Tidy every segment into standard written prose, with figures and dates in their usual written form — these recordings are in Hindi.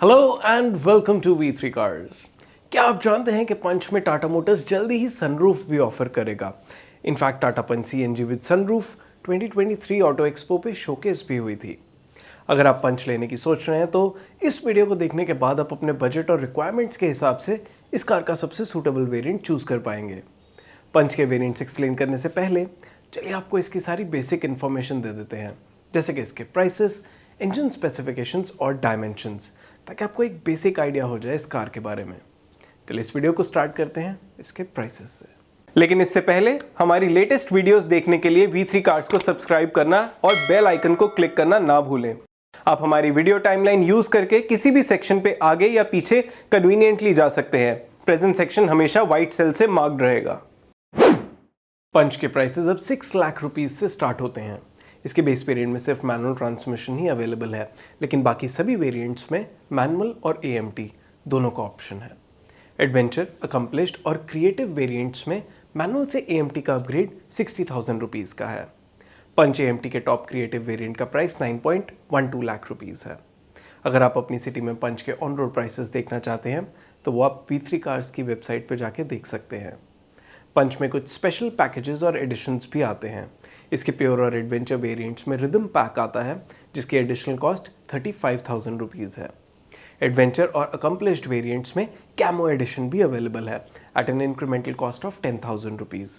Hello and welcome to V3 cars. क्या आप जानते हैं कि पंच में टाटा मोटर्स जल्दी ही सनरूफ भी ऑफर करेगा। In fact Tata Punch CNG with sunroof 2023 auto expo पे शोकेस भी हुई थी। अगर आप पंच लेने की सोच रहे हैं तो इस वीडियो को देखने के बाद आप अपने बजट और रिक्वायरमेंट्स के हिसाब से इस कार का सबसे सूटेबल वेरिएंट चूज कर पाएंगे। पंच के वेरिएंट्स एक्सप्लेन करने से पहले चलिए आपको इसकी सारी बेसिक इन्फॉर्मेशन दे देते हैं, जैसे कि इसके प्राइसेस, इंजन स्पेसिफिकेशंस और डायमेंशंस, ताकि आपको एक बेसिक आइडिया हो जाए इस कार के बारे में। चलिए इस वीडियो को स्टार्ट करते हैं इसके प्राइसेस से। लेकिन इससे पहले हमारी लेटेस्ट वीडियोस देखने के लिए V3 कार्स को सब्सक्राइब करना और बेल आइकन को क्लिक करना ना भूलें। आप हमारी वीडियो टाइमलाइन यूज करके किसी भी सेक्शन पे आगे या पीछे कन्वीनियंटली जा सकते हैं। प्रेजेंट सेक्शन हमेशा व्हाइट सेल से मार्क्ड रहेगा। पंच के प्राइसेस अब 6 लाख रुपीज से स्टार्ट होते हैं। इसके बेस वेरिएंट में सिर्फ मैनुअल ट्रांसमिशन ही अवेलेबल है, लेकिन बाकी सभी वेरिएंट्स में मैनुअल और AMT दोनों का ऑप्शन है। एडवेंचर, अकम्प्लिश्ड और क्रिएटिव वेरिएंट्स में मैनुअल से AMT का अपग्रेड 60,000 रुपीज़ का है। पंच AMT के टॉप क्रिएटिव वेरिएंट का प्राइस 9.12 लाख रुपीज़ है। अगर आप अपनी सिटी में पंच के ऑन रोड प्राइसेस देखना चाहते हैं तो वो आप V3 कार्स की वेबसाइट पर जाके देख सकते हैं। पंच में कुछ स्पेशल पैकेजेस और एडिशंस भी आते हैं। इसके प्योर और एडवेंचर वेरिएंट्स में रिदम पैक आता है, जिसकी एडिशनल कॉस्ट 35,000 रुपीज़ है। एडवेंचर और अकम्प्लिश्ड वेरिएंट्स में कैमो एडिशन भी अवेलेबल है at an incremental cost of 10,000 rupees.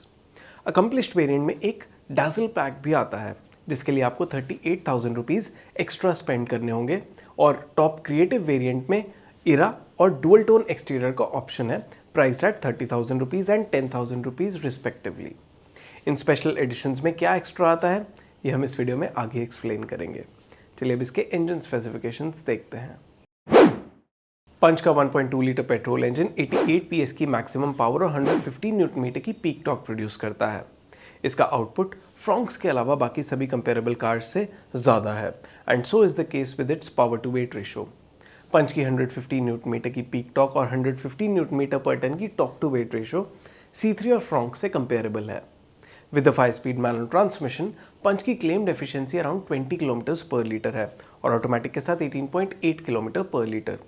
Accomplished variant में एक डैजल पैक भी आता है, जिसके लिए आपको 38,000 रुपीज़ एक्स्ट्रा स्पेंड करने होंगे, और टॉप क्रिएटिव वेरिएंट में इरा और डुअल टोन एक्सटीरियर का ऑप्शन है, price at 30,000 rupees and 10,000 rupees respectively. इन स्पेशल एडिशंस में क्या एक्स्ट्रा आता है ये हम इस वीडियो में आगे एक्सप्लेन करेंगे। चलिए अब इसके इंजन स्पेसिफिकेशंस देखते हैं। पंच का 1.2 लीटर पेट्रोल इंजन 88 PS की मैक्सिमम पावर और 115 न्यूटन मीटर की पीक टॉर्क प्रोड्यूस करता है। इसका आउटपुट फ्रॉन्क्स के अलावा बाकी सभी कंपेरेबल कार्स से ज़्यादा है, and so is the case with its power to weight ratio. Punch की 115 न्यूटन मीटर की पीक टॉर्क और 115 न्यूटन मीटर पर टन की torque to weight ratio C3 और फ्रॉन्क्स से कंपेरेबल है। With the five speed manual transmission, Punch की क्लेम्ड एफिशिएंसी अराउंड 20 किलोमीटर्स पर लीटर है और ऑटोमेटिक के साथ 18.8 किलोमीटर पर litre.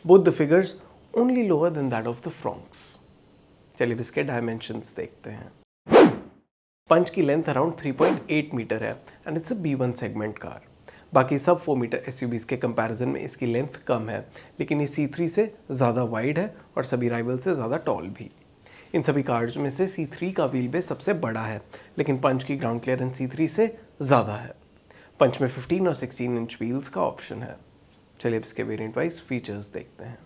Both the figures only lower than that of the Fronx. चलिए इसके डायमेंशंस देखते हैं। पंच की लेंथ अराउंड 3.8 मीटर है and it's a B1 segment car. बाकी सब 4 मीटर SUVs के कंपैरिजन में इसकी लेंथ कम है, लेकिन ये C3 से ज़्यादा वाइड है और सभी राइवल से ज़्यादा टॉल भी। इन सभी कार्स में से C3 का व्हील बेस सबसे बड़ा है, लेकिन पंच की ग्राउंड क्लियरेंस C3 से ज़्यादा है। पंच में 15 और 16 इंच व्हील्स का ऑप्शन है। चलिए अब इसके वेरिएंट वाइज फीचर्स देखते हैं।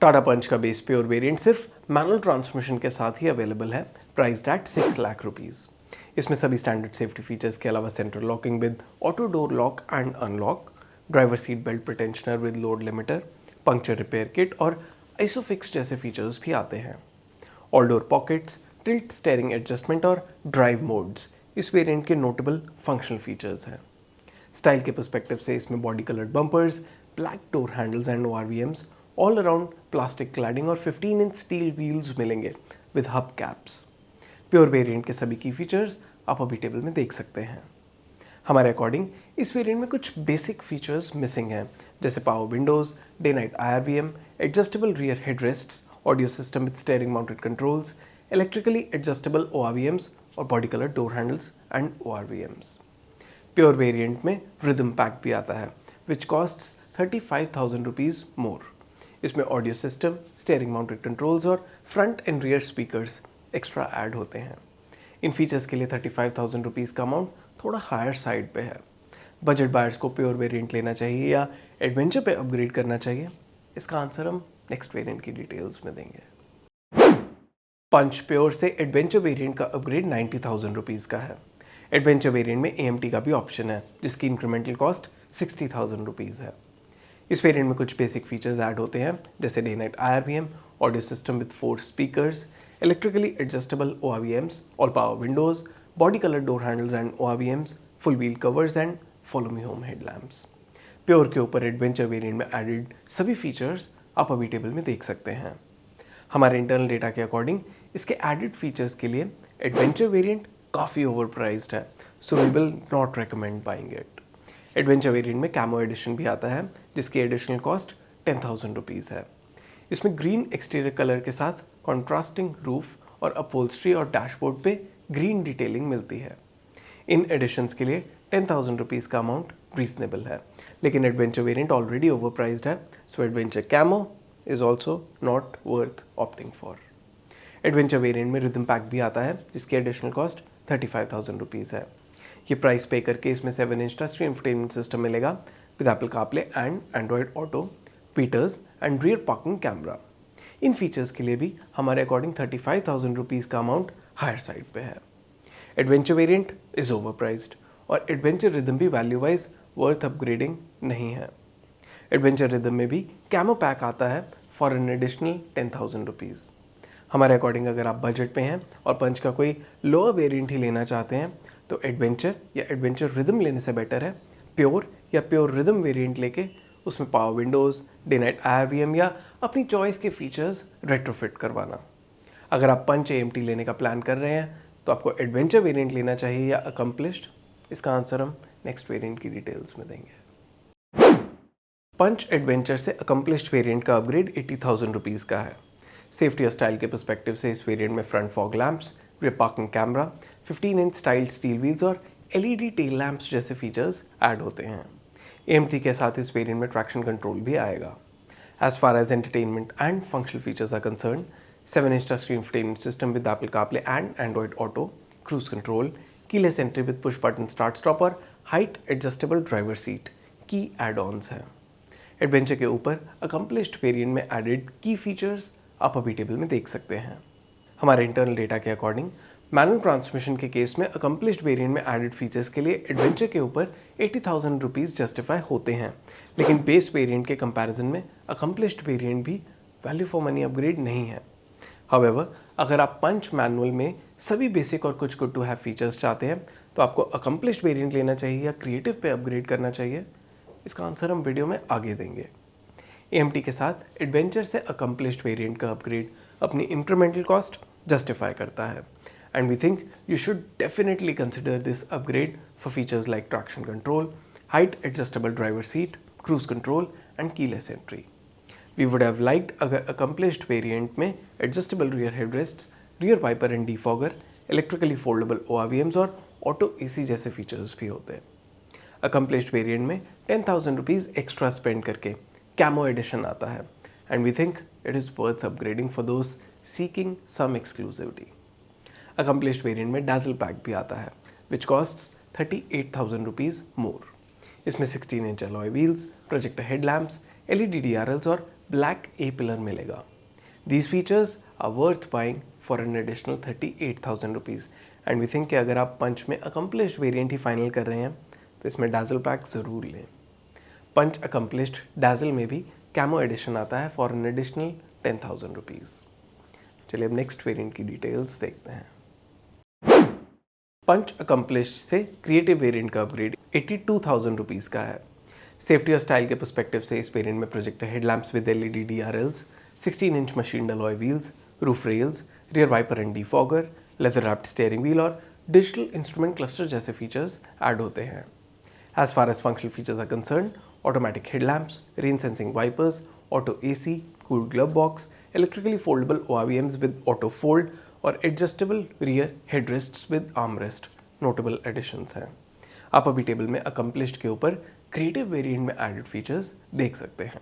टाटा पंच का बेस प्योर वेरिएंट सिर्फ मैनुअल ट्रांसमिशन के साथ ही अवेलेबल है, प्राइस्ड एट 6 लाख रुपीज़। इसमें सभी स्टैंडर्ड सेफ्टी फीचर्स के अलावा central locking with auto door lock and unlock, driver seat belt pretensioner with load limiter, puncture repair kit और आइसोफिक्स जैसे फीचर्स भी आते हैं। All door pockets, tilt steering adjustment और ड्राइव मोड्स इस वेरिएंट के नोटेबल फंक्शनल फीचर्स हैं। स्टाइल के पर्सपेक्टिव से इसमें body coloured bumpers, black door handles and ORVMs, all around plastic cladding और 15 इंच स्टील व्हील्स मिलेंगे with hub caps. Pure variant के सभी की फीचर्स आप अभी टेबल में देख सकते हैं। हमारे अकॉर्डिंग इस वेरिएंट में कुछ बेसिक फीचर्स मिसिंग हैं, जैसे power windows, day night IRVM, adjustable rear headrests, audio system with steering mounted controls, electrically adjustable ORVMs और body colour door handles and ORVMs। Pure variant में रिदम पैक भी आता है, विच कॉस्ट्स 35,000 रुपीज़ मोर। इसमें audio system, steering mounted controls और front and rear speakers extra add होते हैं। इन फीचर्स के लिए 35,000 रुपीज़ का अमाउंट थोड़ा हायर साइड पे है। बजट बायर्स को प्योर वेरिएंट लेना चाहिए या एडवेंचर पे अपग्रेड करना चाहिए, इसका आंसर हम नेक्स्ट वेरिएंट की डिटेल्स में देंगे। पंच प्योर से एडवेंचर वेरिएंट का अपग्रेड 90,000 रुपीज़ का है। एडवेंचर वेरिएंट में AMT का भी ऑप्शन है, जिसकी इंक्रीमेंटल कॉस्ट 60,000 रुपीज़ है। इस वेरिएंट में कुछ बेसिक फीचर्स ऐड होते हैं, जैसे day night IRVM, audio system with 4 speakers, electrically adjustable ORVMs, all power windows, body colour door handles and ORVMs, full wheel covers and follow me home headlamps. Pure के ऊपर एडवेंचर वेरिएंट में एडेड सभी फीचर्स आप अभी टेबल में देख सकते हैं। हमारे इंटरनल डेटा के अकॉर्डिंग इसके एडेड फीचर्स के लिए एडवेंचर वेरिएंट काफ़ी ओवर प्राइस्ड है, so we will not recommend buying it. Adventure variant में कैमो एडिशन भी आता है, जिसकी एडिशनल कॉस्ट 10,000 रुपीज़ है। इसमें ग्रीन एक्सटीरियर कलर के साथ कॉन्ट्रास्टिंग रूफ और अपहोल्स्ट्री और डैशबोर्ड पे ग्रीन डिटेलिंग मिलती है। इन एडिशंस के लिए 10,000 रुपीज़ का अमाउंट रीजनेबल है, लेकिन एडवेंचर वेरिएंट ऑलरेडी ओवरप्राइज्ड है, so adventure camo is also not worth opting for. Adventure variant में रिदम पैक भी आता है, जिसकी एडिशनल कॉस्ट 35,000 रुपीज़ है। ये प्राइस पे करके इसमें 7-inch touch screen infotainment system मिलेगा with Apple CarPlay and Android Auto, पीटर्स एंड रियर पार्किंग कैमरा। इन फीचर्स के लिए भी हमारे अकॉर्डिंग 35,000 रुपीज़ का अमाउंट हायर साइड पे है। एडवेंचर वेरिएंट इज ओवरप्राइज्ड और एडवेंचर रिदम भी वैल्यू वाइज वर्थ अपग्रेडिंग नहीं है। एडवेंचर रिदम में भी कैमो पैक आता है फॉर एन एडिशनल 10,000 रुपीज़। हमारे अकॉर्डिंग अगर आप बजट पे हैं और पंच का कोई लोअर वेरिएंट ही लेना चाहते हैं तो एडवेंचर या एडवेंचर रिदम लेने से बेटर है प्योर या प्योर रिदम वेरिएंट लेके उसमें power Windows, day night IRVM या अपनी चॉइस के फीचर्स रेट्रोफिट करवाना। अगर आप पंच AMT लेने का प्लान कर रहे हैं तो आपको एडवेंचर वेरिएंट लेना चाहिए या अकम्पलिश्ड, इसका आंसर हम नेक्स्ट वेरिएंट की डिटेल्स में देंगे। पंच एडवेंचर से अकम्पलिश्ड वेरिएंट का अपग्रेड 80,000 रुपीज़ का है। सेफ्टी और स्टाइल के पर्सपेक्टिव से इस वेरिएंट में front fog lamps, rear parking camera, 15-inch styled steel wheels और LED टेल लैंप्स जैसे फीचर्स ऐड होते हैं। AMT के साथ इस वेरिएंट में ट्रैक्शन कंट्रोल भी आएगा। As far as entertainment and functional features are concern, 7-inch touch screen infotainment system with Apple CarPlay and Android auto, cruise control, keyless entry with push button start stop और हाइट एडजस्टेबल ड्राइवर सीट की एड-ऑन्स हैं। एडवेंचर के ऊपर अकम्पलिश्ड वेरिएंट में एडेड की फीचर्स आप अभी टेबल में देख सकते हैं। हमारे इंटरनल डेटा के अकॉर्डिंग मैनुअल ट्रांसमिशन के केस में अकम्पलिश्ड वेरिएंट में एडेड फीचर्स के लिए एडवेंचर के ऊपर 80,000 रुपीज़ जस्टिफाई होते हैं, लेकिन बेस वेरिएंट के कंपैरिजन में अकम्पलिश्ड वेरिएंट भी वैल्यू फॉर मनी अपग्रेड नहीं है। हाउएवर, अगर आप पंच मैनुअल में सभी बेसिक और कुछ गुड टू हैव फीचर्स चाहते हैं तो आपको अकम्पलिश्ड वेरिएंट लेना चाहिए या क्रिएटिव पे अपग्रेड करना चाहिए, इसका आंसर हम वीडियो में आगे देंगे। AMT के साथ एडवेंचर से अकम्पलिश्ड वेरिएंट का अपग्रेड अपनी इंक्रीमेंटल कॉस्ट जस्टिफाई करता है and we think you should definitely consider this upgrade for features like traction control, height adjustable driver seat, cruise control and keyless entry. We would have liked अगर अकम्पलिश्ड वेरिएंट में adjustable rear headrests, rear wiper and defogger, electrically foldable ORVMs और ऑटो AC जैसे फीचर्स भी होते हैं। अकम्पलिश्ड वेरिएंट में 10,000 रुपीज़ एक्स्ट्रा स्पेंड करके कैमो एडिशन आता है and we think it is worth upgrading for those seeking some exclusivity. Accomplished variant में डैजल पैक भी आता है विच कॉस्ट्स 38,000 रुपीज़ मोर। इसमें 16-inch alloy wheels, projector headlamps, LED DRLs और ब्लैक A पिलर मिलेगा। These features are worth buying for an additional 38,000 rupees and we think कि अगर आप पंच में अकम्पलिश्ड वेरिएंट ही फाइनल कर रहे हैं तो इसमें डैजल पैक ज़रूर लें। पंच अकम्पलिश्ड डैजल में भी कैमो एडिशन आता है फॉर एन एडिशनल 10,000 रुपीज़। चलिए अब नेक्स्ट वेरिएंट की डिटेल्स देखते हैं। पंच अकम्पलिश्ड से क्रिएटिव वेरिएंट का अपग्रेड 82,000 रुपीज़ का है। सेफ्टी और स्टाइल के पर्सपेक्टिव से इस वेरिएंट में projector headlamps with LED DRLs, 16-inch machine alloy wheels, roof rails, rear wiper and defogger, leather wrapped steering wheel और डिजिटल इंस्ट्रूमेंट क्लस्टर जैसे फीचर्स ऐड होते हैं। As far as functional features are concerned, automatic headlamps, rain sensing wipers, auto AC, cooled glove box, electrically foldable ORVMs with auto fold और adjustable rear headrests with armrest notable additions हैं। आप अभी टेबल में अकम्पलिश्ड के ऊपर क्रिएटिव वेरिएंट में एडेड फीचर्स देख सकते हैं।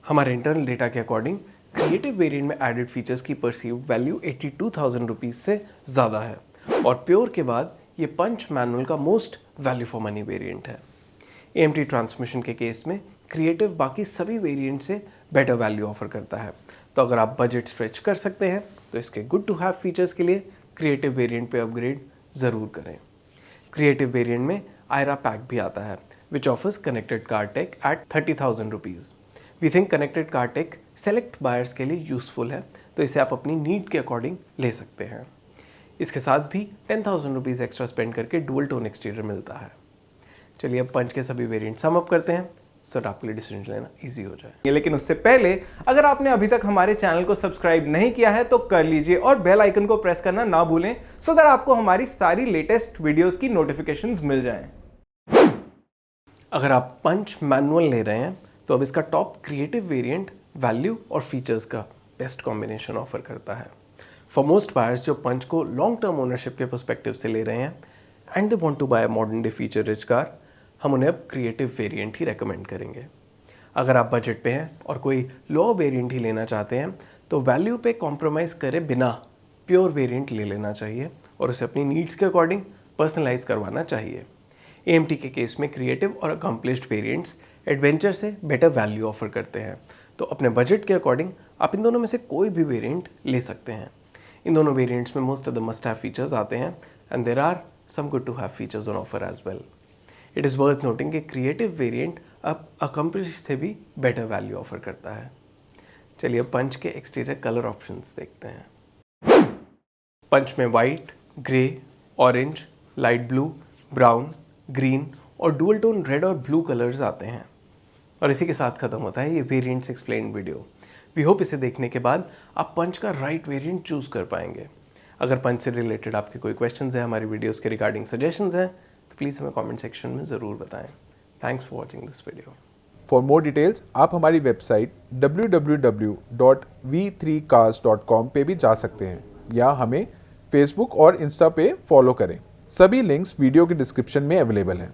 हमारे इंटरनल डेटा के अकॉर्डिंग क्रिएटिव वेरिएंट में एडेड फीचर्स की परसीव्ड वैल्यू 82,000 रुपीज़ से ज़्यादा है और प्योर के बाद ये पंच मैनुअल का most value for money variant है। AMT ट्रांसमिशन के केस में क्रिएटिव बाकी सभी वेरिएंट से बेटर वैल्यू ऑफर करता है, तो अगर आप बजट स्ट्रेच कर सकते हैं तो इसके गुड टू हैव फीचर्स के लिए क्रिएटिव वेरिएंट पे अपग्रेड ज़रूर करें। क्रिएटिव वेरिएंट में आयरा पैक भी आता है which offers connected car tech at 30,000 rupees. We think connected car tech select buyers के लिए यूजफुल है, तो इसे आप अपनी नीड के अकॉर्डिंग ले सकते हैं। इसके साथ भी 10,000 रुपीज़ एक्स्ट्रा स्पेंड करके डुअल टोन एक्सटीरियर मिलता है। चलिए अब पंच के सभी वेरिएंट सम अप करते हैं सो आपके लिए डिसीजन लेना इजी हो जाए। लेकिन उससे पहले अगर आपने अभी तक हमारे चैनल को सब्सक्राइब नहीं किया है तो कर लीजिए और बेल आइकन को प्रेस करना ना भूलें सो दैट आपको हमारी सारी लेटेस्ट वीडियोस की नोटिफिकेशंस मिल जाएं। अगर आप पंच मैनुअल ले रहे हैं तो अब इसका टॉप क्रिएटिव वेरिएंट वैल्यू और फीचर्स का बेस्ट कॉम्बिनेशन ऑफर करता है। फॉर मोस्ट बायर्स जो पंच को लॉन्ग टर्म ओनरशिप के पर्सपेक्टिव से ले रहे हैं and they want to buy modern day feature rich car, हम उन्हें अब क्रिएटिव वेरिएंट ही रेकमेंड करेंगे। अगर आप बजट पे हैं और कोई लो वेरिएंट ही लेना चाहते हैं तो वैल्यू पे कॉम्प्रोमाइज़ करे बिना प्योर वेरिएंट ले लेना चाहिए और उसे अपनी नीड्स के अकॉर्डिंग पर्सनलाइज करवाना चाहिए। AMT के केस में क्रिएटिव और अकम्पलिश्ड वेरिएंट्स एडवेंचर से बेटर वैल्यू ऑफर करते हैं, तो अपने बजट के अकॉर्डिंग आप इन दोनों में से कोई भी वेरिएंट ले सकते हैं। इन दोनों वेरिएंट्स में most of the must have features आते हैं and there are some good to have features on offer as well. It is worth noting कि क्रिएटिव वेरिएंट अब अकम्पलिश से भी बेटर वैल्यू ऑफर करता है। चलिए अब पंच के एक्सटीरियर कलर ऑप्शंस देखते हैं। पंच में white, grey, orange, light blue, brown, green और डुअल टोन रेड और ब्लू कलर्स आते हैं। और इसी के साथ खत्म होता है ये variants explained video. We hope इसे देखने के बाद आप पंच का राइट वेरिएंट चूज कर पाएंगे। अगर पंच से रिलेटेड आपके कोई क्वेश्चंस हैं, हमारी वीडियोस के रिगार्डिंग सजेशंस हैं, तो प्लीज़ हमें कमेंट सेक्शन में ज़रूर बताएं। Thanks for watching this video. For more details आप हमारी वेबसाइट www.v3cars.com पे भी जा सकते हैं या हमें फेसबुक और इंस्टा पे फॉलो करें। सभी लिंक्स वीडियो के डिस्क्रिप्शन में अवेलेबल हैं।